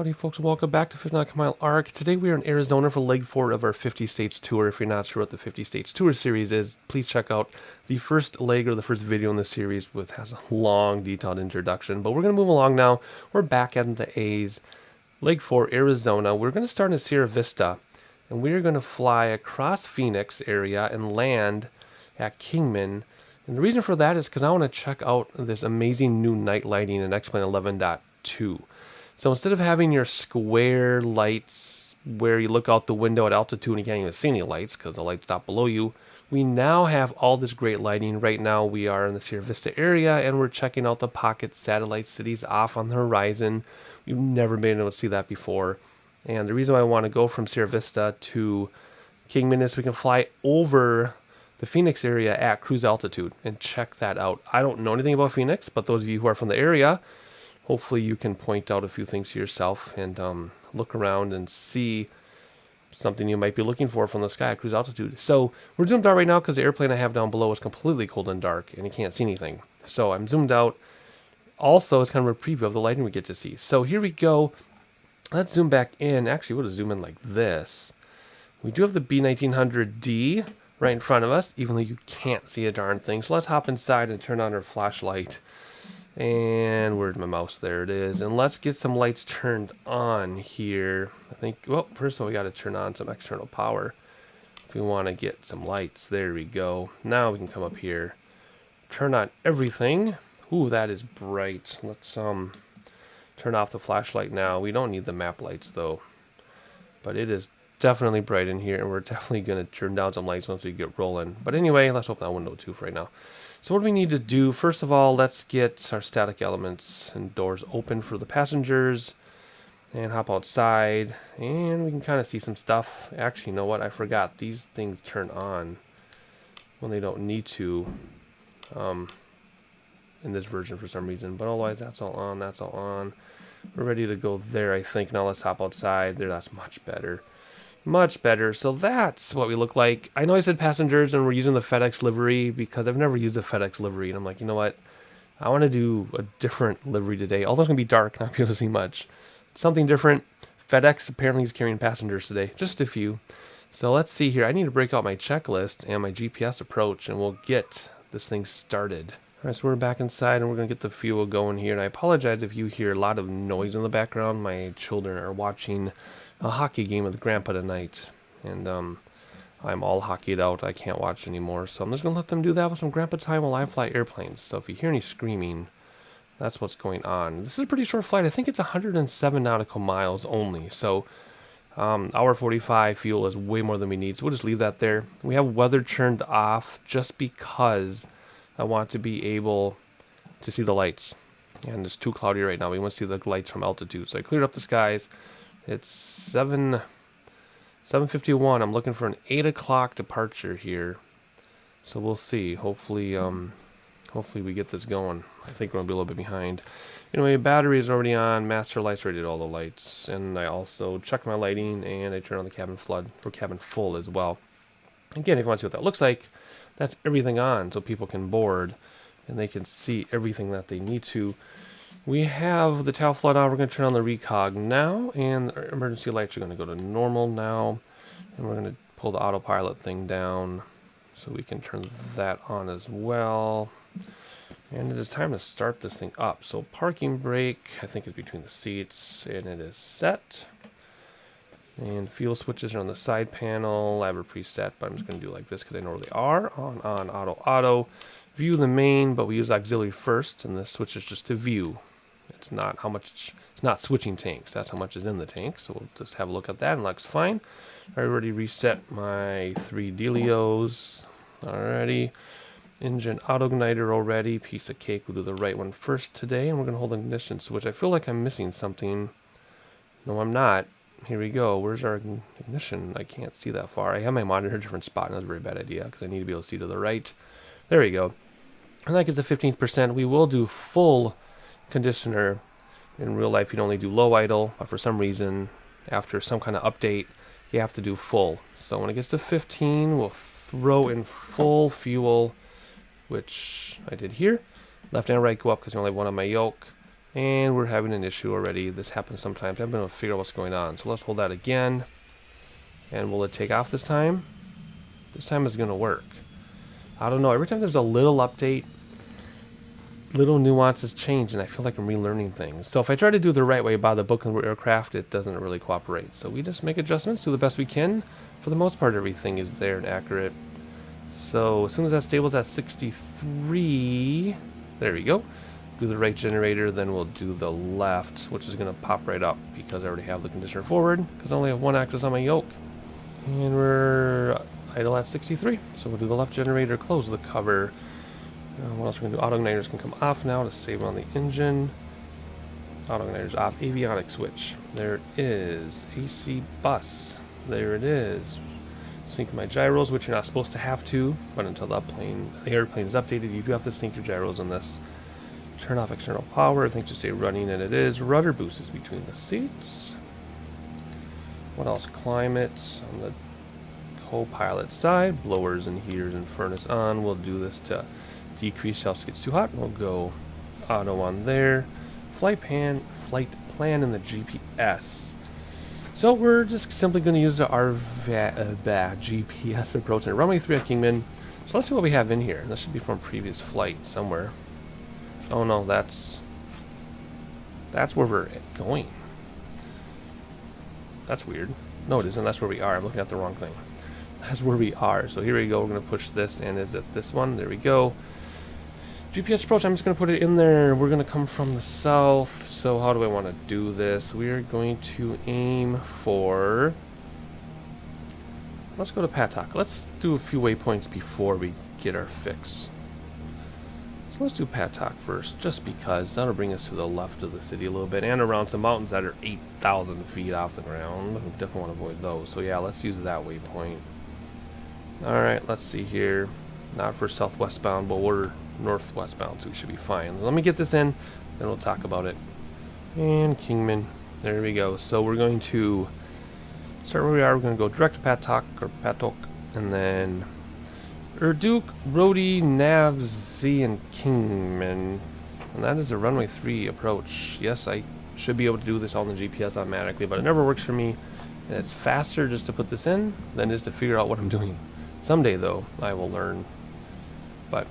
Howdy folks, welcome back to 50 Nautical Mile Arc. Today we are in Arizona for leg 4 of our 50 States Tour. If you're not sure what the 50 States Tour series is, please check out the first leg or the first video in the series, which has a long detailed introduction. But we're going to move along now. We're back at the A's. Leg 4, Arizona. We're going to start in Sierra Vista, and we're going to fly across Phoenix area and land at Kingman. And the reason for that is because I want to check out this amazing new night lighting in X-Plane 11.2. So instead of having your square lights where you look out the window at altitude and you can't even see any lights because the lights stop below you, we now have all this great lighting. Right now we are in the Sierra Vista area and we're checking out the pocket satellite cities off on the horizon. We've never been able to see that before. And the reason why I want to go from Sierra Vista to Kingman is we can fly over the Phoenix area at cruise altitude and check that out. I don't know anything about Phoenix, but those of you who are from the area, hopefully you can point out a few things to yourself and look around and see something you might be looking for from the sky at cruise altitude. So we're zoomed out right now because the airplane I have down below is completely cold and dark and you can't see anything. So I'm zoomed out. Also, it's kind of a preview of the lighting we get to see. So here we go. Let's zoom back in. Actually, we'll just zoom in like this. We do have the B1900D right in front of us, even though you can't see a darn thing. So let's hop inside and turn on our flashlight. And where's my mouse? There it is. And let's get some lights turned on here. I think, well, first of all, we got to turn on some external power if we want to get some lights. There we go. Now we can come up here, turn on everything. Ooh, that is bright. Let's turn off the flashlight now. We don't need the map lights though, but it is definitely bright in here, and we're definitely going to turn down some lights once we get rolling. But anyway, let's open that window too for right now. So what do we need to do? First of all, let's get our static elements and doors open for the passengers and hop outside, and we can kind of see some stuff. Actually, you know what? I forgot. These things turn on when they don't need to in this version for some reason. But otherwise, that's all on. That's all on. We're ready to go there, I think. Now let's hop outside. There, that's much better. Much better. So that's what we look like. I know I said passengers and we're using the FedEx livery because I've never used the FedEx livery. And I'm like, you know what? I want to do a different livery today. Although it's going to be dark, not be able to see much. Something different. FedEx apparently is carrying passengers today. Just a few. So let's see here. I need to break out my checklist and my GPS approach and we'll get this thing started. Alright, so we're back inside and we're going to get the fuel going here. And I apologize if you hear a lot of noise in the background. My children are watching a hockey game with Grandpa tonight, and I'm all hockeyed out. I can't watch anymore, so I'm just gonna let them do that with some Grandpa time while I fly airplanes. So if you hear any screaming, that's what's going on. This is a pretty short flight. I think it's 107 nautical miles only, so hour 45 fuel is way more than we need, so we'll just leave that there. We have weather turned off just because I want to be able to see the lights, and it's too cloudy right now. We want to see the lights from altitude, so I cleared up the skies. It's 7:51. I'm looking for an 8 o'clock departure here. So we'll see. Hopefully we get this going. I think we're going to be a little bit behind. Anyway, battery is already on. Master lights already did all the lights. And I also checked my lighting and I turned on the cabin flood or cabin full as well. Again, if you want to see what that looks like, that's everything on so people can board and they can see everything that they need to. We have the tail flood on. We're going to turn on the recog now, and our emergency lights are going to go to normal now, and we're going to pull the autopilot thing down so we can turn that on as well. And it is time to start this thing up. So parking brake, I think, is between the seats, and it is set. And fuel switches are on the side panel. I have a preset, but I'm just going to do it like this because I know where they are. On, auto. View the main, but we use auxiliary first, and this switches just to view. It's not how much, it's not switching tanks. That's how much is in the tank. So we'll just have a look at that, and looks fine. I already reset my 3 dealios. Alrighty. Engine auto igniter already. Piece of cake. We'll do the right one first today, and we're going to hold ignition switch. I feel like I'm missing something. No, I'm not. Here we go. Where's our ignition? I can't see that far. I have my monitor in a different spot, and that's a very bad idea because I need to be able to see to the right. There we go. And that gets the 15%. We will do full conditioner. In real life, you'd only do low idle, but for some reason, after some kind of update, you have to do full. So when it gets to 15, we'll throw in full fuel, which I did here. Left and right go up because I only have one on my yoke. And we're having an issue already. This happens sometimes. I haven't been able to figure out what's going on. So let's hold that again. And will it take off this time? This time it's going to work. I don't know. Every time there's a little update, little nuances change, and I feel like I'm relearning things. So if I try to do the right way by the book and aircraft, it doesn't really cooperate. So we just make adjustments, do the best we can. For the most part, everything is there and accurate. So as soon as that stables at 63, there we go. Do the right generator, then we'll do the left, which is going to pop right up because I already have the conditioner forward, because I only have one axis on my yoke. And we're idle at 63, so we'll do the left generator, close the cover. What else we're going to do? Auto igniters can come off now to save on the engine. Auto igniters off. Avionics switch. There it is. AC bus. There it is. Sync my gyros, which you're not supposed to have to, but until the airplane is updated, you do have to sync your gyros on this. Turn off external power. I think just stay running, and it is. Rudder boost is between the seats. What else? Climate on the co-pilot side. Blowers and heaters and furnace on. We'll do this to decrease how it gets too hot. We'll go auto on there. Flight plan in the GPS. So we're just simply going to use the GPS approach and runway 3 at Kingman. So let's see what we have in here. This should be from a previous flight somewhere. Oh no, that's where we're going. That's weird. No, it isn't. That's where we are. I'm looking at the wrong thing. That's where we are. So here we go. We're going to push this, and is it this one? There we go. GPS approach. I'm just going to put it in there. We're going to come from the south. So how do I want to do this? We are going to aim for... Let's go to Patok. Let's do a few waypoints before we get our fix. Let's do Patok first, just because that'll bring us to the left of the city a little bit, and around some mountains that are 8,000 feet off the ground. We definitely want to avoid those. So yeah, let's use that waypoint. Alright, let's see here. Not for southwest bound, but we're northwest bound, so we should be fine. Let me get this in, then we'll talk about it. And Kingman. There we go. So we're going to start where we are. We're going to go direct to Patok, and then Erduk, Rodi, Navzi, and Kingman. And that is a runway 3 approach. Yes, I should be able to do this all in the GPS automatically, but it never works for me. And it's faster just to put this in than it is to figure out what I'm doing. Someday, though, I will learn. But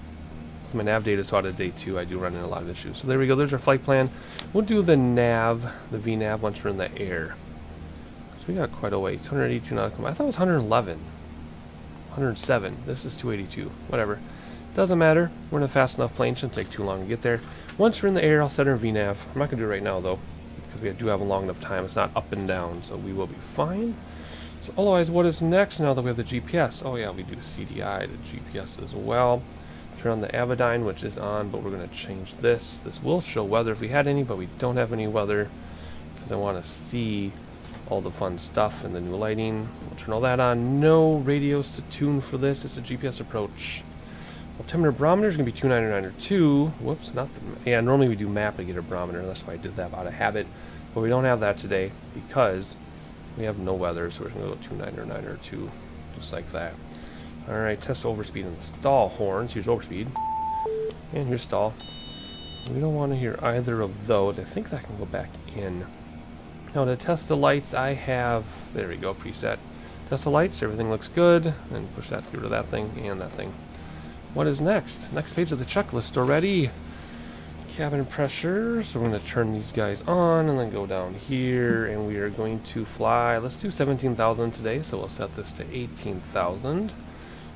with my nav data is out of day 2, I do run into a lot of issues. So there we go. There's our flight plan. We'll do the nav, the VNav, once we're in the air. So we got quite a way. 282 nautical miles. I thought it was 111. 107. This is 282. Whatever. Doesn't matter. We're in a fast enough plane. Shouldn't take too long to get there. Once we're in the air, I'll set our VNav. I'm not going to do it right now, though, because we do have a long enough time. It's not up and down, so we will be fine. So otherwise, what is next now that we have the GPS? Oh, yeah, we do CDI to GPS as well. Turn on the Avidyne, which is on, but we're going to change this. This will show weather if we had any, but we don't have any weather because I want to see all the fun stuff and the new lighting. We'll turn all that on. No radios to tune for this. It's a GPS approach. Altimeter barometer is going to be 29902. Whoops, not the... Yeah, normally we do map to get a barometer. That's why I did that out of habit. But we don't have that today because we have no weather, so we're going to go 29902, just like that. Alright, test overspeed and stall horns. Here's overspeed. And here's stall. We don't want to hear either of those. I think that can go back in. Now to test the lights, I have... There we go, preset. Test the lights, everything looks good. And push that through to that thing and that thing. What is next? Next page of the checklist already. Cabin pressure. So we're going to turn these guys on and then go down here. And we are going to fly. Let's do 17,000 today. So we'll set this to 18,000.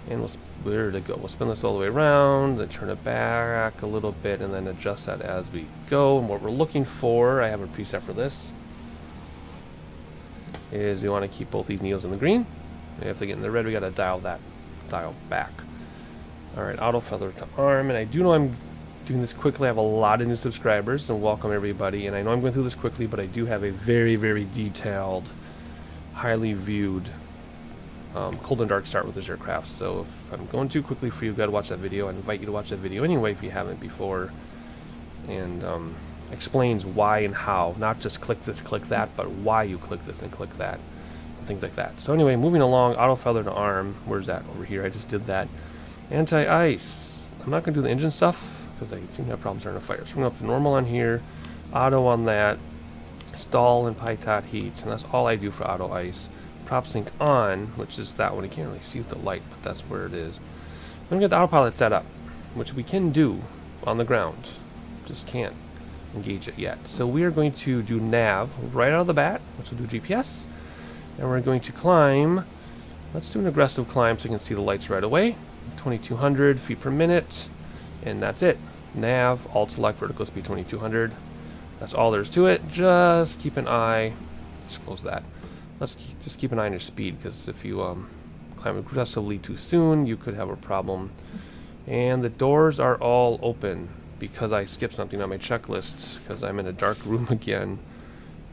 And where to go? We'll spin this all the way around, then turn it back a little bit, and then adjust that as we go. And what we're looking for, I have a preset for this, is we want to keep both these needles in the green. If they get in the red, we got to dial back. Alright, auto feather to arm, and I do know I'm doing this quickly. I have a lot of new subscribers, and welcome everybody. And I know I'm going through this quickly, but I do have a very, very detailed, highly viewed cold and dark start with this aircraft. So if I'm going too quickly for you, you've got to watch that video. I invite you to watch that video anyway if you haven't before, and explains why and how, not just click this, click that, but why you click this and click that, and things like that. So anyway, moving along, auto feather to arm. Where's that? Over here. I just did that. Anti-ice. I'm not going to do the engine stuff because I seem to have problems starting a fire. So we're going to up to normal on here, Auto on that. Stall and pitot heat, and that's all I do for auto ice. Prop sync on, which is that one. You can't really see with the light, but that's where it is. Then we get the autopilot set up, which we can do on the ground. Just can't engage it yet. So we are going to do nav right out of the bat, which will do GPS. And we're going to climb. Let's do an aggressive climb so you can see the lights right away. 2200 feet per minute. And that's it. Nav, alt select, vertical speed 2200. That's all there's to it. Just keep an eye. Just close that. Just keep an eye on your speed, because if you climb aggressively too soon, you could have a problem. And the doors are all open because I skipped something on my checklist because I'm in a dark room again.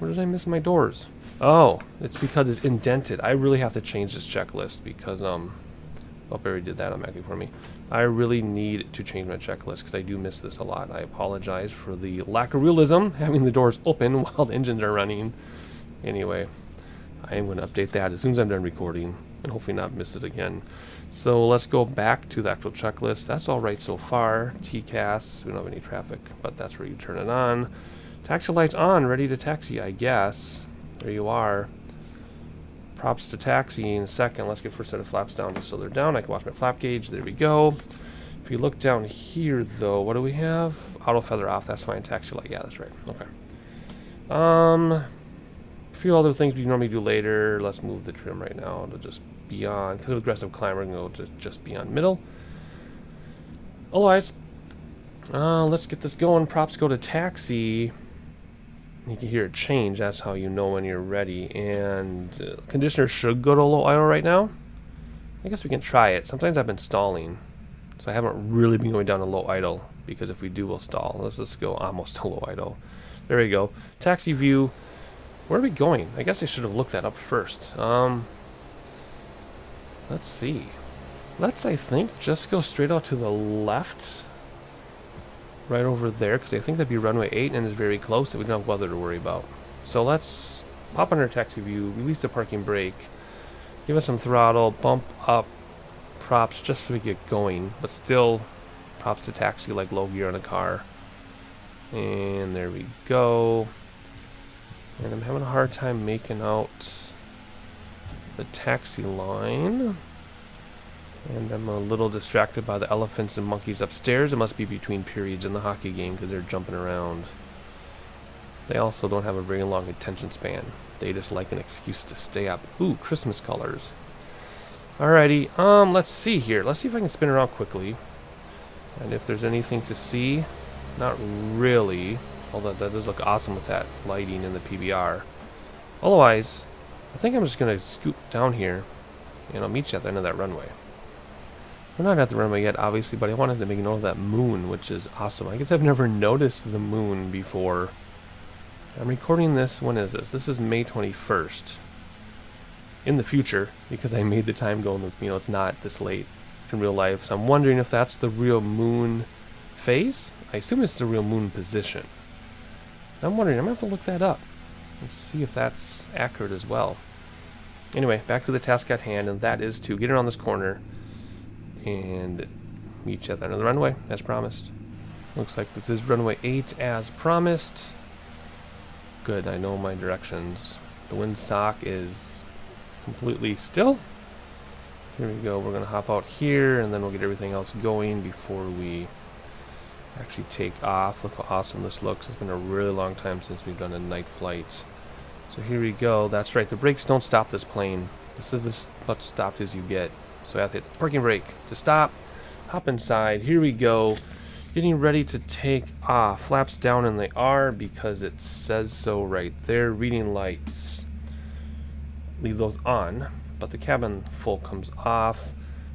Where did I miss my doors? Oh, it's because it's indented. I really have to change this checklist because oh, Barry did that automatically for me. I really need to change my checklist because I do miss this a lot. I apologize for the lack of realism, having the doors open while the engines are running. Anyway, I am going to update that as soon as I'm done recording and hopefully not miss it again. So let's go back to the actual checklist. That's all right so far. TCAS, we don't have any traffic, but that's where you turn it on. Taxi lights on, ready to taxi, I guess. There you are. Props to taxi in a second. Let's get first set of flaps down just so they're down. I can watch my flap gauge. There we go. If you look down here, though, what do we have? Auto feather off. That's fine. Taxi light. Yeah, that's right. Okay. A few other things we normally do later. Let's move the trim right now to just beyond. Because of aggressive climb, we're going to go to just beyond middle. Otherwise, let's get this going. Props go to taxi. You can hear it change. That's how you know when you're ready. And conditioner should go to low idle right now. I guess we can try it. Sometimes I've been stalling, so I haven't really been going down to low idle, because if we do, we'll stall. Let's just go almost to low idle. There we go. Taxi view. Where are we going? I guess I should have looked that up first. Let's see. Let's, I think, just go straight out to the left. Right over there, because I think that'd be runway 8 and it's very close, so we don't have weather to worry about. So let's pop under taxi view, release the parking brake, give us some throttle, bump up props just so we get going, but still props to taxi like low gear on a car. And there we go. And I'm having a hard time making out the taxi line. And I'm a little distracted by the elephants and monkeys upstairs. It must be between periods in the hockey game because they're jumping around. They also don't have a very long attention span. They just like an excuse to stay up. Ooh, Christmas colors. Alrighty, let's see here. Let's see if I can spin around quickly. And if there's anything to see. Not really. Although that does look awesome with that lighting in the PBR. Otherwise, I think I'm just going to scoot down here. And I'll meet you at the end of that runway. We're not at the runway yet, obviously, but I wanted to make note of that moon, which is awesome. I guess I've never noticed the moon before. I'm recording this, when is this? This is May 21st. In the future, because I made the time go, it's not this late in real life. So I'm wondering if that's the real moon phase. I assume it's the real moon position. I'm wondering, I'm going to have to look that up and see if that's accurate as well. Anyway, back to the task at hand, and that is to get around this corner and meet you at the end of the runway, as promised. Looks like this is runway 8 as promised. Good, I know my directions. The windsock is completely still. Here we go, we're going to hop out here, and then we'll get everything else going before we actually take off. Look how awesome this looks. It's been a really long time since we've done a night flight. So here we go. That's right, the brakes don't stop this plane. This is as much stopped as you get. So I have to hit the parking brake to stop, hop inside, here we go, getting ready to take off. Flaps down, and they are because it says so right there. Reading lights, leave those on, but the cabin full comes off.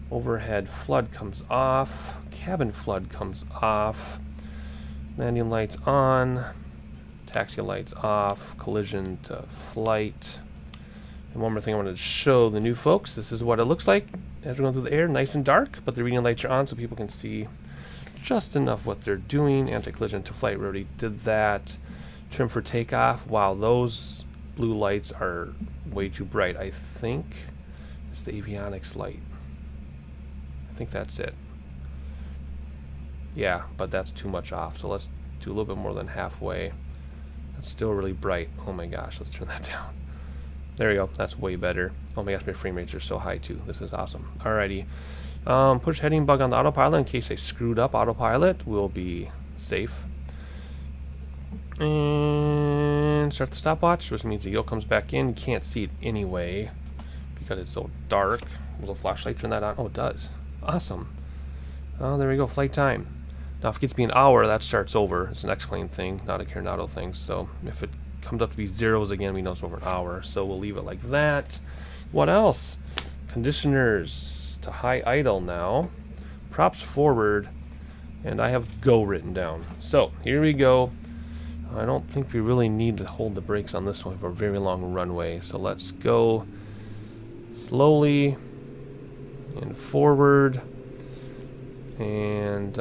Overhead flood comes off, cabin flood comes off, landing lights on, taxi lights off, collision to flight. And one more thing I wanted to show the new folks. This is what it looks like as we're going through the air. Nice and dark, but the reading lights are on so people can see just enough what they're doing. Anti-collision to flight, we already did that. Trim for takeoff. Wow, those blue lights are way too bright. I think it's the avionics light. I think that's it. Yeah, but that's too much off. So let's do a little bit more than halfway. Still really bright. Oh my gosh, let's turn that down. There we go. That's way better. Oh my gosh, my frame rates are so high too. This is awesome. Alrighty. Push heading bug on the autopilot in case I screwed up autopilot. We'll be safe. And start the stopwatch, which means the yield comes back in. You can't see it anyway because it's so dark. Will the flashlight turn that on? Oh, it does. Awesome. Oh, there we go. Flight time. Now, if it gets to be an hour, that starts over. It's an X-plane thing, not a Carenado thing. So if it comes up to be zeros again, we know it's over an hour. So we'll leave it like that. What else? Conditioners to high idle now. Props forward. And I have go written down. So here we go. I don't think we really need to hold the brakes on this one for a very long runway. So let's go slowly and forward. And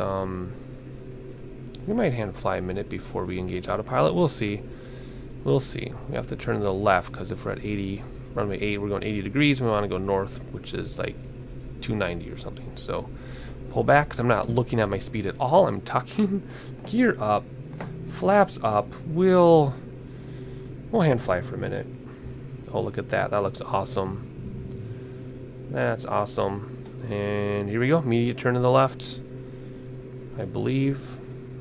we might hand fly a minute before we engage autopilot. We'll see. We'll see. We have to turn to the left because if we're at 80, runway 8, we're going 80 degrees. We want to go north, which is like 290 or something. So pull back because I'm not looking at my speed at all. I'm tucking. Gear up. Flaps up. We'll hand fly for a minute. Oh, look at that. That looks awesome. That's awesome. And here we go. Immediate turn to the left. I believe,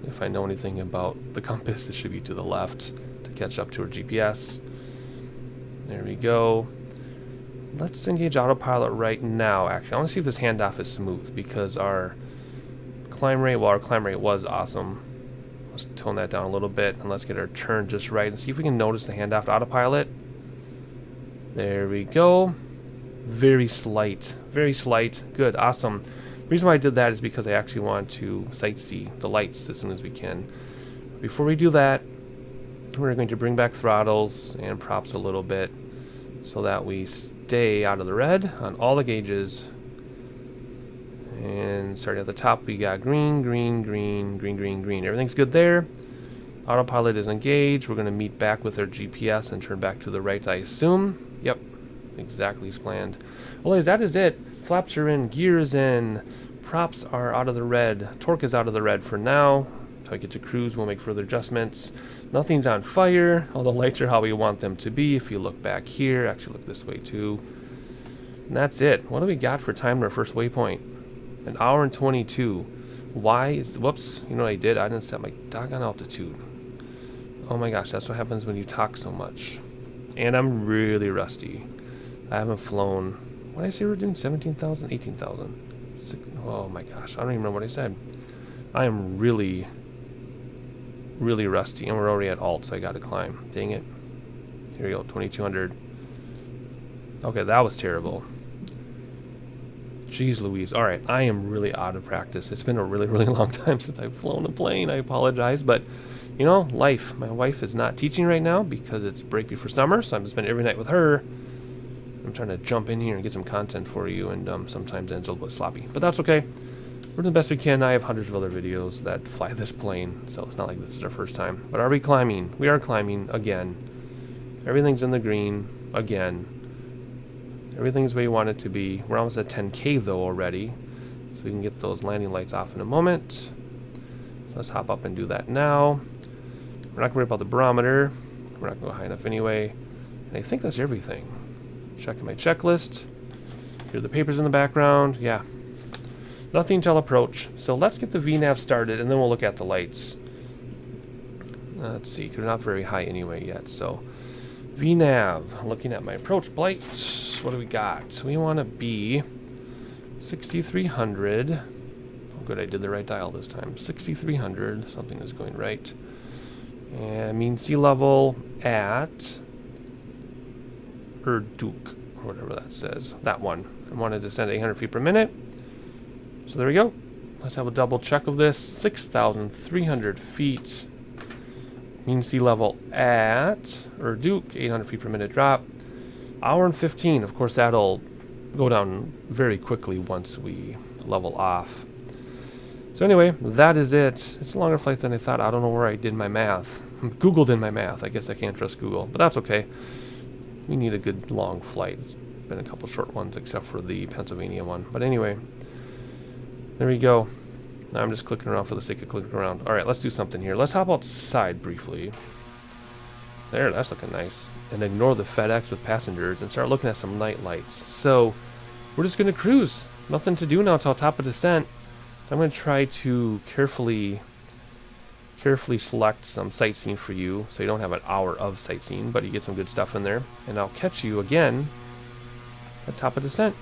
if I know anything about the compass, it should be to the left to catch up to our GPS. There we go. Let's engage autopilot right now. Actually, I want to see if this handoff is smooth because our climb rate was awesome. Let's tone that down a little bit and let's get our turn just right and see if we can notice the handoff to autopilot. There we go. Very slight. Very slight. Good. Awesome. The reason why I did that is because I actually want to sightsee the lights as soon as we can. Before we do that, we're going to bring back throttles and props a little bit so that we stay out of the red on all the gauges. And starting at the top, we got green, green, green, green, green, green. Everything's good there. Autopilot is engaged. We're going to meet back with our GPS and turn back to the right, I assume. Yep, exactly as planned. Well, that is it. Flaps are in, gear is in, props are out of the red, torque is out of the red for now. Until I get to cruise, we'll make further adjustments. Nothing's on fire. All the lights are how we want them to be. If you look back here, actually look this way too. And that's it. What do we got for time to our first waypoint? 1 hour and 22. Why is, whoops, you know what I did? I didn't set my doggone altitude. Oh my gosh, that's what happens when you talk so much. And I'm really rusty. I haven't flown, what did I say we're doing? 17,000? 18,000? Oh my gosh, I don't even remember what I said. I am really, really rusty. And we're already at alt, so I gotta climb. Dang it. Here we go, 2,200. Okay, that was terrible. Jeez Louise. Alright, I am really out of practice. It's been a really, really long time since I've flown a plane. I apologize, but, you know, life. My wife is not teaching right now because it's break before summer, so I'm spending every night with her. I'm trying to jump in here and get some content for you, and sometimes it ends a little bit sloppy. But that's okay. We're doing the best we can. I have hundreds of other videos that fly this plane, so it's not like this is our first time. But are we climbing? We are climbing again. Everything's in the green again. Everything's where you want it to be. We're almost at 10K though already, so we can get those landing lights off in a moment. Let's hop up and do that now. We're not going to worry about the barometer. We're not going to go high enough anyway. And I think that's everything. Checking my checklist. Here are the papers in the background. Yeah. Nothing till approach. So let's get the VNAV started and then we'll look at the lights. Let's see, they're not very high anyway yet, so VNAV, looking at my approach flight, what do we got? We want to be 6,300. Oh good, I did the right dial this time. 6,300, something is going right. And mean sea level at Duke, or whatever that says. That one. I want to descend 800 feet per minute. So there we go. Let's have a double check of this. 6,300 feet. Mean sea level at Duke, 800 feet per minute drop. Hour and 15. Of course, that'll go down very quickly once we level off. So anyway, that is it. It's a longer flight than I thought. I don't know where I did my math. Google did my math. I guess I can't trust Google, but that's okay. We need a good long flight. It's been a couple short ones except for the Pennsylvania one. But anyway, there we go. Now I'm just clicking around for the sake of clicking around. Alright, let's do something here. Let's hop outside briefly. There, that's looking nice. And ignore the FedEx with passengers and start looking at some night lights. So, we're just going to cruise. Nothing to do now till top of descent. So I'm going to try to carefully select some sightseeing for you, so you don't have an hour of sightseeing, but you get some good stuff in there. And I'll catch you again at top of descent.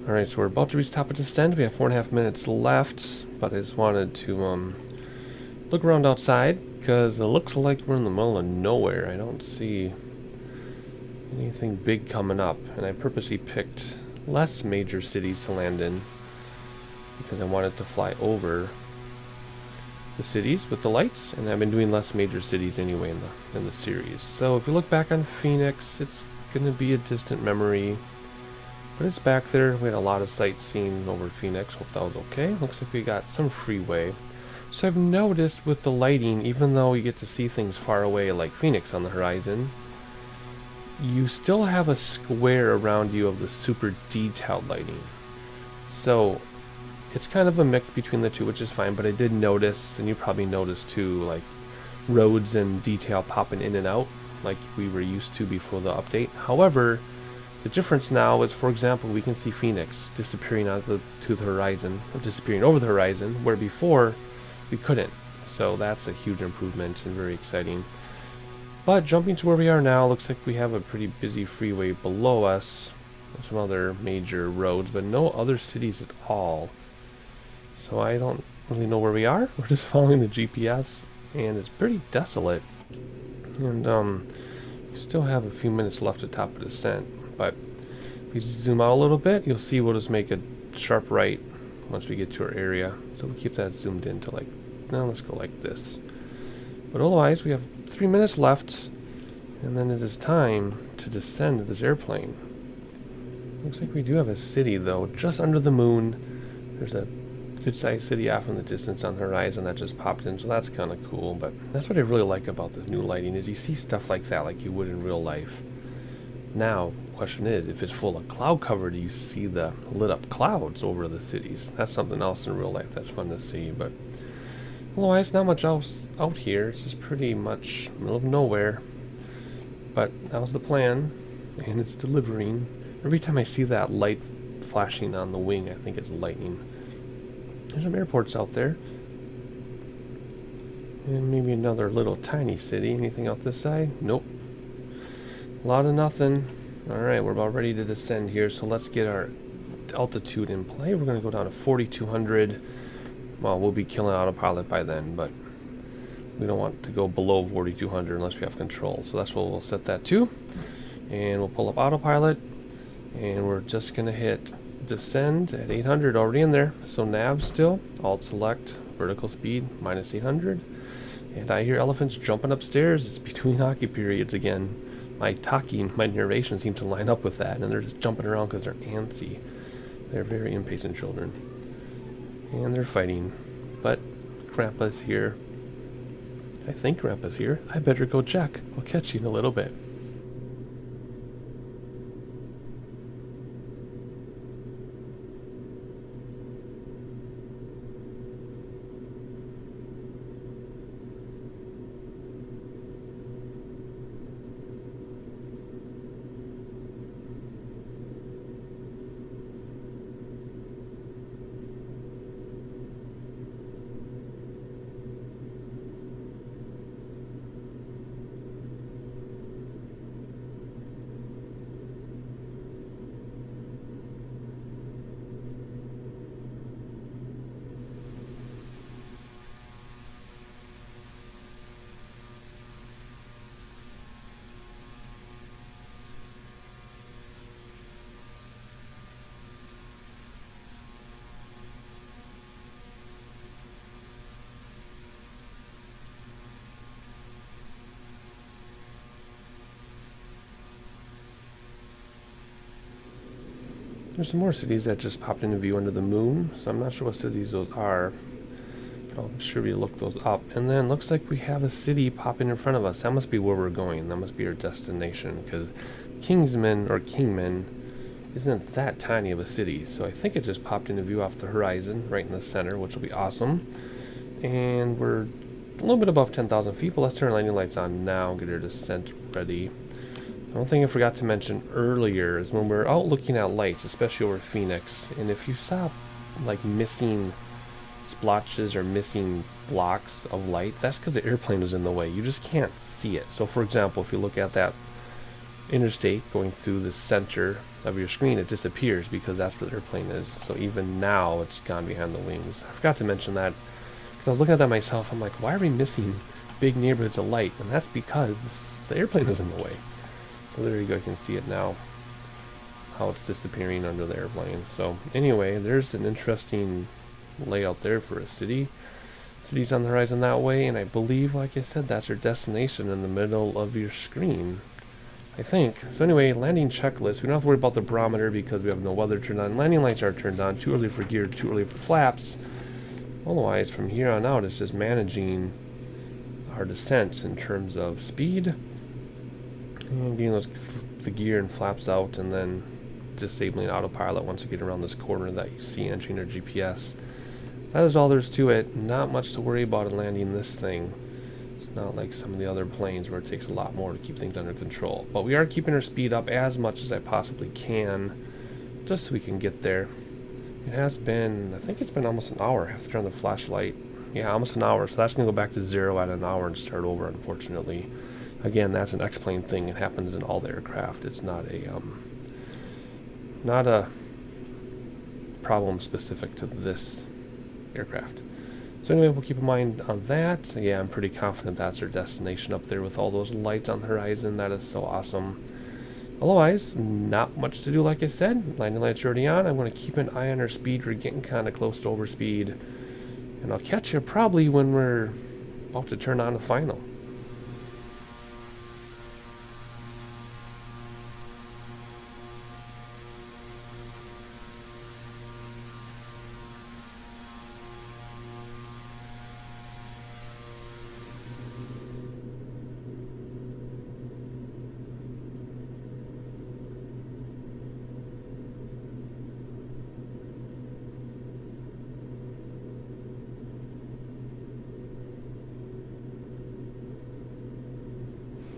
Alright, so we're about to reach the top of descent. We have 4.5 minutes left, but I just wanted to look around outside because it looks like we're in the middle of nowhere. I don't see anything big coming up, and I purposely picked less major cities to land in because I wanted to fly over the cities with the lights, and I've been doing less major cities anyway in the series. So if you look back on Phoenix, it's going to be a distant memory, but it's back there. We had a lot of sightseeing over Phoenix. Hope that was okay. Looks like we got some freeway. So I've noticed with the lighting, even though you get to see things far away like Phoenix on the horizon, you still have a square around you of the super detailed lighting. So it's kind of a mix between the two, which is fine, but I did notice, and you probably noticed too, like roads and detail popping in and out like we were used to before the update. However, the difference now is, for example, we can see Phoenix disappearing to the horizon, or disappearing over the horizon, where before we couldn't. So that's a huge improvement and very exciting. But jumping to where we are now, looks like we have a pretty busy freeway below us. Some other major roads, but no other cities at all. So I don't really know where we are. We're just following the GPS, and it's pretty desolate. And we still have a few minutes left at top of descent. But if we zoom out a little bit, you'll see we'll just make a sharp right once we get to our area. So we'll keep that zoomed in to like, now let's go like this. But otherwise, we have 3 minutes left, and then it is time to descend to this airplane. Looks like we do have a city, though, just under the moon. There's a good-sized city off in the distance on the horizon that just popped in, so that's kind of cool. But that's what I really like about this new lighting, is you see stuff like that like you would in real life. Now, the question is, if it's full of cloud cover, do you see the lit-up clouds over the cities? That's something else in real life that's fun to see, but otherwise, not much else out here. It's just pretty much middle of nowhere. But that was the plan, and it's delivering. Every time I see that light flashing on the wing, I think it's lightning. There's some airports out there. And maybe another little tiny city. Anything out this side? Nope. A lot of nothing. Alright, we're about ready to descend here, so let's get our altitude in play. We're going to go down to 4,200. Well, we'll be killing autopilot by then, but we don't want to go below 4,200 unless we have control. So that's what we'll set that to. And we'll pull up autopilot. And we're just going to hit descend at 800, already in there. So nav still, alt select, vertical speed, minus 800. And I hear elephants jumping upstairs. It's between hockey periods again. My talking, my narration seems to line up with that. And they're just jumping around because they're antsy. They're very impatient children. And they're fighting. But Grandpa's here. I think Grandpa's here. I better go check. I'll catch you in a little bit. There's some more cities that just popped into view under the moon, so I'm not sure what cities those are, but I'll be sure to look those up. And then looks like we have a city popping in front of us. That must be where we're going. That must be our destination, because Kingman isn't that tiny of a city. So I think it just popped into view off the horizon, right in the center, which will be awesome. And we're a little bit above 10,000 feet, but let's turn our landing lights on now and get our descent ready. One thing I forgot to mention earlier is when we're out looking at lights, especially over Phoenix, and if you saw like missing splotches or missing blocks of light, that's because the airplane was in the way. You just can't see it. So for example, if you look at that interstate going through the center of your screen, it disappears because that's where the airplane is. So even now, it's gone behind the wings. I forgot to mention that because I was looking at that myself. I'm like, why are we missing big neighborhoods of light? And that's because the airplane is in the way. So there you go. You can see it now, how it's disappearing under the airplane. So anyway, there's an interesting layout there for a city. City's on the horizon that way, and I believe, like I said, that's your destination in the middle of your screen, I think. So anyway, landing checklist. We don't have to worry about the barometer because we have no weather turned on. Landing lights are turned on. Too early for gear, too early for flaps. Otherwise, from here on out, it's just managing our descent in terms of speed and getting the gear and flaps out, and then disabling autopilot once you get around this corner that you see entering your GPS. That is all there's to it. Not much to worry about in landing this thing. It's not like some of the other planes where it takes a lot more to keep things under control. But we are keeping our speed up as much as I possibly can, just so we can get there. It has been, I think it's been almost an hour. I have to turn on the flashlight. Yeah, almost an hour. So that's going to go back to 0 at an hour and start over, unfortunately. Again, that's an X-plane thing. It happens in all the aircraft. It's not a problem specific to this aircraft. So anyway, we'll keep in mind on that. Yeah, I'm pretty confident that's our destination up there with all those lights on the horizon. That is so awesome. Otherwise, not much to do, like I said. Landing lights are already on. I'm going to keep an eye on our speed. We're getting kind of close to overspeed. And I'll catch you probably when we're about to turn on the final.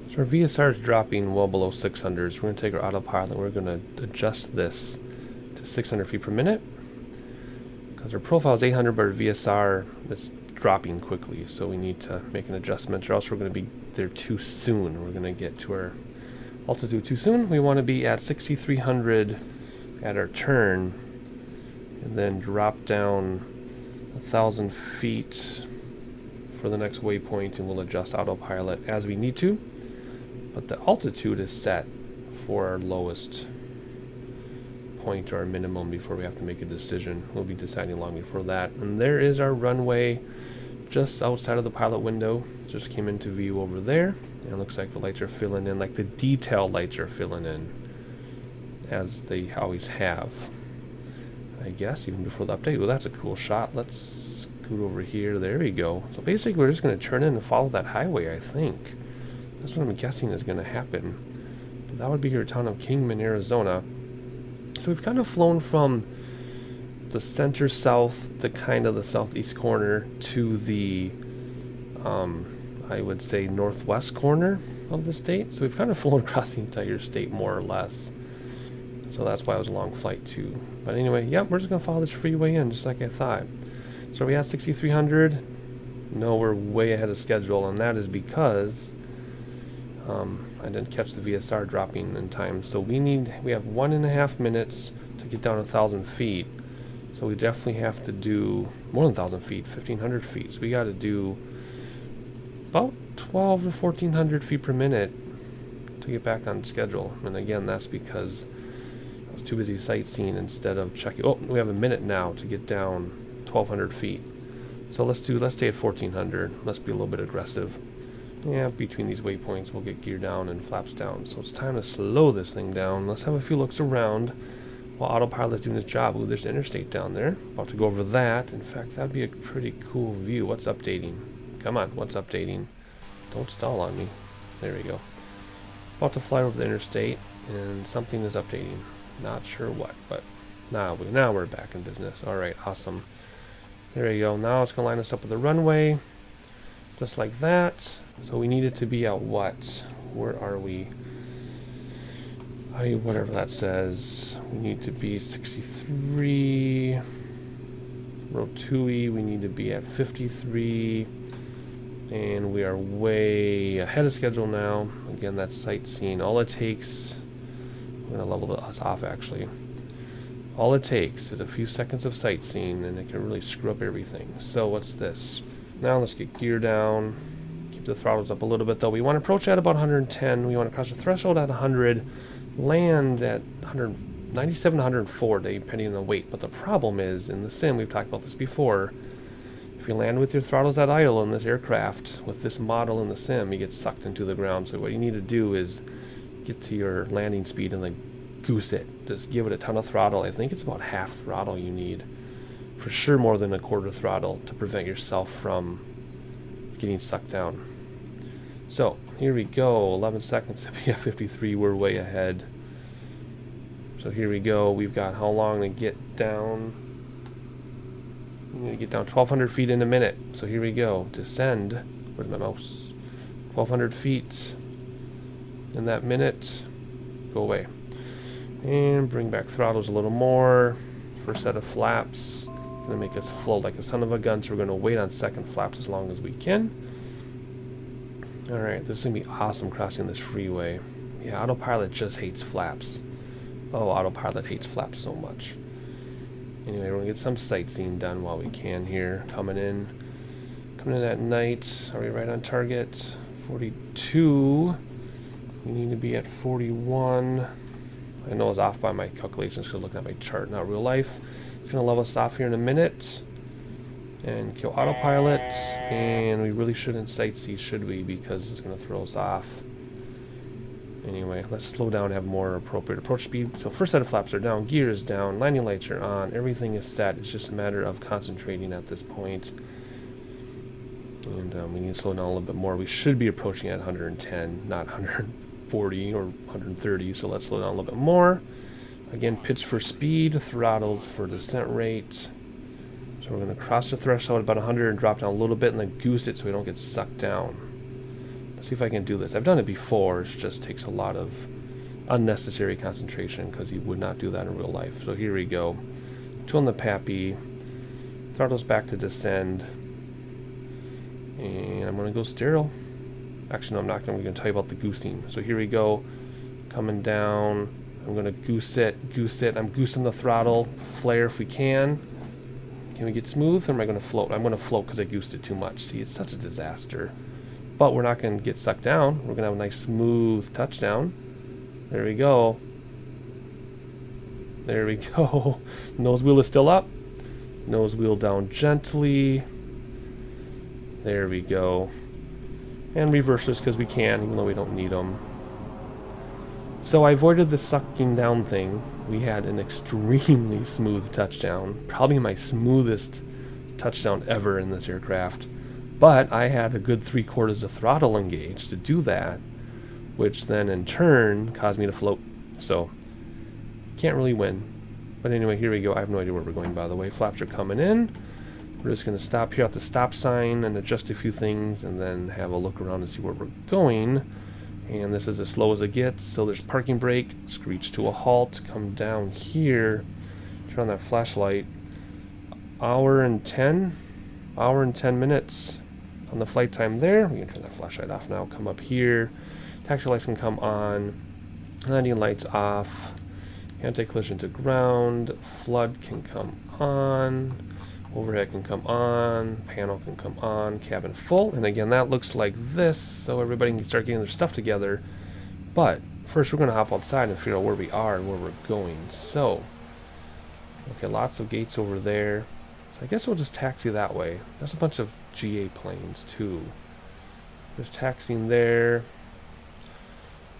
So our VSR is dropping well below 600. So we're going to take our autopilot and we're going to adjust this to 600 feet per minute. Because our profile is 800, but our VSR is dropping quickly. So we need to make an adjustment or else we're going to be there too soon. We're going to get to our altitude too soon. We want to be at 6,300 at our turn. And then drop down 1,000 feet for the next waypoint, and we'll adjust autopilot as we need to. But the altitude is set for our lowest point or our minimum before we have to make a decision. We'll be deciding long before that. And there is our runway just outside of the pilot window. Just came into view over there. And it looks like the lights are filling in, like the detail lights are filling in, as they always have, I guess, even before the update. Well, that's a cool shot. Let's scoot over here. There we go. So basically, we're just going to turn in and follow that highway, I think. That's what I'm guessing is going to happen. But that would be your town of Kingman, Arizona. So we've kind of flown from the center south, the kind of the southeast corner, to the, I would say, northwest corner of the state. So we've kind of flown across the entire state, more or less. So that's why it was a long flight, too. But anyway, yep, we're just going to follow this freeway in, just like I thought. So we had 6,300. No, we're way ahead of schedule, and that is because I didn't catch the VSR dropping in time. So we have 1.5 minutes to get down 1,000 feet. So we definitely have to do more than 1,000 feet, 1,500 feet. So we got to do about 12 to 1,400 feet per minute to get back on schedule. And again, that's because I was too busy sightseeing instead of checking. Oh, we have a minute now to get down 1,200 feet. So let's stay at 1,400. Let's be a little bit aggressive. Yeah, between these waypoints, we'll get gear down and flaps down. So it's time to slow this thing down. Let's have a few looks around while autopilot's doing its job. Ooh, there's the interstate down there. About to go over that. In fact, that'd be a pretty cool view. What's updating? Come on, what's updating? Don't stall on me. There we go. About to fly over the interstate, and something is updating. Not sure what, but now we're back in business. All right, awesome. There you go. Now it's going to line us up with the runway, just like that. So we need it to be at what? Where are we? Whatever that says. We need to be 63. Rotui, we need to be at 53. And we are way ahead of schedule now. Again, that's sightseeing. All it takes, I'm going to level us off actually. All it takes is a few seconds of sightseeing and it can really screw up everything. So what's this? Now let's get gear down. Keep the throttles up a little bit though. We want to approach at about 110. We want to cross the threshold at 100. Land at 197 to 104 depending on the weight. But the problem is, in the sim, we've talked about this before, if you land with your throttles at idle in this aircraft, with this model in the sim, you get sucked into the ground. So what you need to do is get to your landing speed and then goose it. Just give it a ton of throttle. I think it's about half throttle you need. For sure more than a quarter throttle to prevent yourself from getting sucked down. So, here we go. 11 seconds to be at 53. We're way ahead. So here we go. We've got how long to get down? I'm going to get down 1,200 feet in a minute. So here we go. Descend. Where's my mouse? 1,200 feet in that minute. Go away. And bring back throttles a little more. First set of flaps. Going to make us float like a son of a gun. So we're going to wait on second flaps as long as we can. Alright, this is going to be awesome crossing this freeway. Yeah, autopilot just hates flaps. Oh, autopilot hates flaps so much. Anyway, we're going to get some sightseeing done while we can here. Coming in at night. Are we right on target? 42. We need to be at 41. I know I was off by my calculations because looking at my chart, not real life. It's going to level us off here in a minute. And kill autopilot. And we really shouldn't sightsee, should we? Because it's going to throw us off. Anyway, let's slow down and have more appropriate approach speed. So first set of flaps are down, gear is down, landing lights are on, everything is set. It's just a matter of concentrating at this point. And we need to slow down a little bit more. We should be approaching at 110, not 140 or 130. So let's slow down a little bit more. Again, pitch for speed, throttles for descent rate. So we're going to cross the threshold about 100 and drop down a little bit and then goose it so we don't get sucked down. Let's see if I can do this. I've done it before. It just takes a lot of unnecessary concentration because you would not do that in real life. So here we go. Two on the Pappy. Throttles back to descend. And I'm going to go sterile. Actually, no, I'm not going to tell you about the goosing. So here we go. Coming down. I'm going to goose it. Goose it. I'm goosing the throttle. Flare if we can. Can we get smooth or am I going to float? I'm going to float because I goosed it too much. See, it's such a disaster. But we're not going to get sucked down. We're going to have a nice smooth touchdown. There we go. There we go. Nose wheel is still up. Nose wheel down gently. There we go. And reverses because we can, even though we don't need them. So I avoided the sucking down thing. We had an extremely smooth touchdown. Probably my smoothest touchdown ever in this aircraft. But I had a good 3/4 of throttle engaged to do that, which then in turn caused me to float. So, can't really win. But anyway, here we go. I have no idea where we're going, by the way. Flaps are coming in. We're just going to stop here at the stop sign and adjust a few things and then have a look around and see where we're going. And this is as slow as it gets. So there's parking brake, screech to a halt, come down here, turn on that flashlight. Hour and 10 minutes. On the flight time there, we can turn that flashlight off now. Come up here, taxi lights can come on, landing lights off, anti-collision to ground, flood can come on, overhead can come on, panel can come on, cabin full, and again that looks like this, so everybody can start getting their stuff together. But first we're going to hop outside and figure out where we are and where we're going. So, okay, lots of gates over there. So I guess we'll just taxi that way. There's a bunch of GA planes too. There's taxiing there.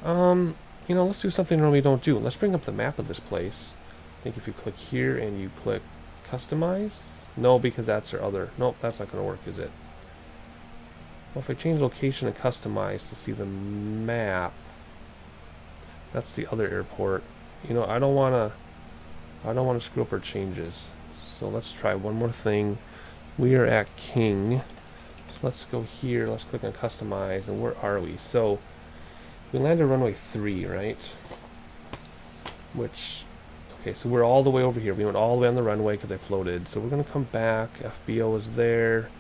You know, let's do something normally don't do. Let's bring up the map of this place. I think if you click here and you click customize. No, because that's our other. Nope, that's not going to work, is it? Well, if I change location and customize to see the map, that's the other airport. You know, I don't want to screw up our changes. So let's try one more thing. We are at King. So let's go here. Let's click on customize. And where are we? So we landed runway 3, right? Which, okay, so we're all the way over here. We went all the way on the runway because I floated. So we're going to come back. FBO is there.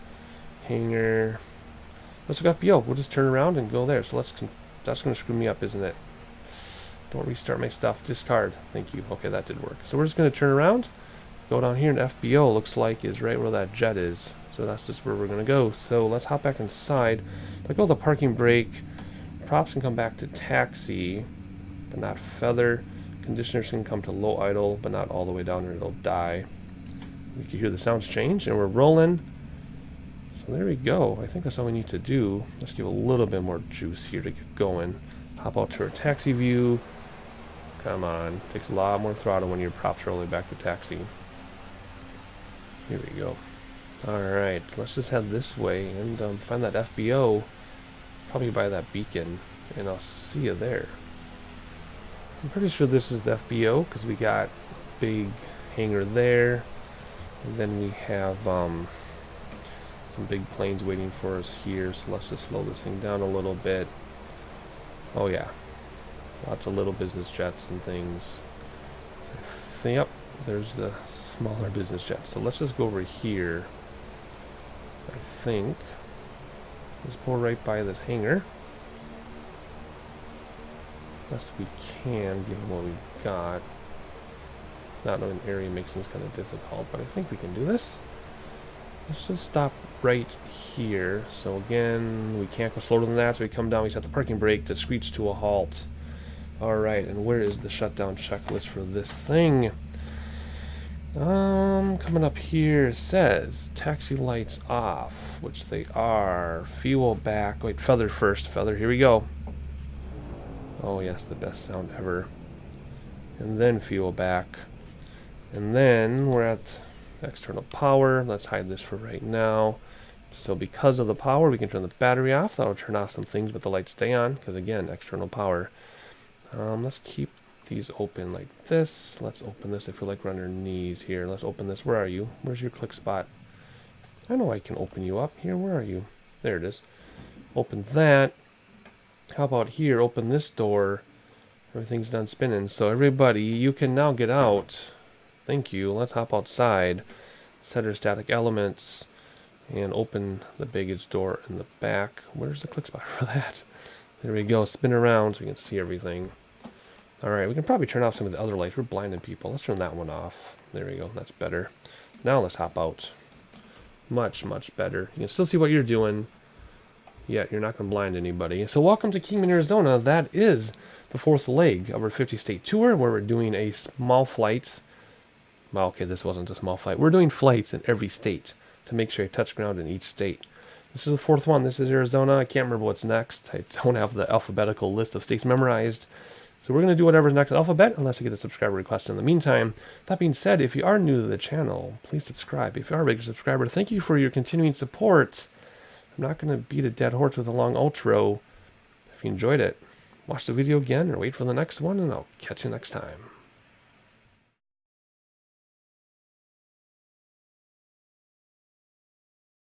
Hangar. Let's go FBO. We'll just turn around and go there. So that's going to screw me up, isn't it? Don't restart my stuff. Discard. Thank you. Okay, that did work. So we're just going to turn around. Go down here, and FBO looks like is right where that jet is. So that's just where we're going to go. So let's hop back inside. Let go of the parking brake. Props can come back to taxi, but not feather. Conditioners can come to low idle, but not all the way down or it'll die. We can hear the sounds change, and we're rolling. So there we go. I think that's all we need to do. Let's give a little bit more juice here to get going. Hop out to our taxi view. Come on. Takes a lot more throttle when your props are all the way back to taxi. Here we go. Alright, let's just head this way and find that FBO. Probably by that beacon. And I'll see you there. I'm pretty sure this is the FBO because we got big hangar there. And then we have some big planes waiting for us here. So let's just slow this thing down a little bit. Oh yeah. Lots of little business jets and things. Yep, there's the smaller business jets. So let's just go over here. I think. Let's pull right by this hangar. Best we can, given what we've got. Not knowing the area makes things kind of difficult, but I think we can do this. Let's just stop right here. So again, we can't go slower than that, so we come down, we set the parking brake to screech to a halt. Alright, and where is the shutdown checklist for this thing? Coming up here, it says taxi lights off, which they are. Fuel back. Wait, feather first. Feather, here we go. Oh yes, the best sound ever. And then fuel back. And then we're at external power. Let's hide this for right now. So because of the power, we can turn the battery off. That'll turn off some things, but the lights stay on, because again, external power. Let's keep these open like this. Let's open this. I feel like we're on our knees here. Let's open this. Where are you? Where's your click spot? I know I can open you up. Here, where are you? There it is. Open that. How about here? Open this door. Everything's done spinning. So everybody, you can now get out. Thank you. Let's hop outside. Set our static elements. And open the baggage door in the back. Where's the click spot for that? There we go. Spin around so we can see everything. Alright, we can probably turn off some of the other lights. We're blinding people. Let's turn that one off. There we go. That's better. Now let's hop out. Much, much better. You can still see what you're doing. Yet you're not going to blind anybody. So welcome to Kingman, Arizona. That is the fourth leg of our 50-state tour where we're doing a small flight. Well, okay, this wasn't a small flight. We're doing flights in every state to make sure you touch ground in each state. This is the fourth one. This is Arizona. I can't remember what's next. I don't have the alphabetical list of states memorized. So we're going to do whatever's next in alphabet unless I get a subscriber request in the meantime. That being said, if you are new to the channel, please subscribe. If you are a regular subscriber, thank you for your continuing support. I'm not going to beat a dead horse with a long outro. If you enjoyed it, watch the video again or wait for the next one, and I'll catch you next time.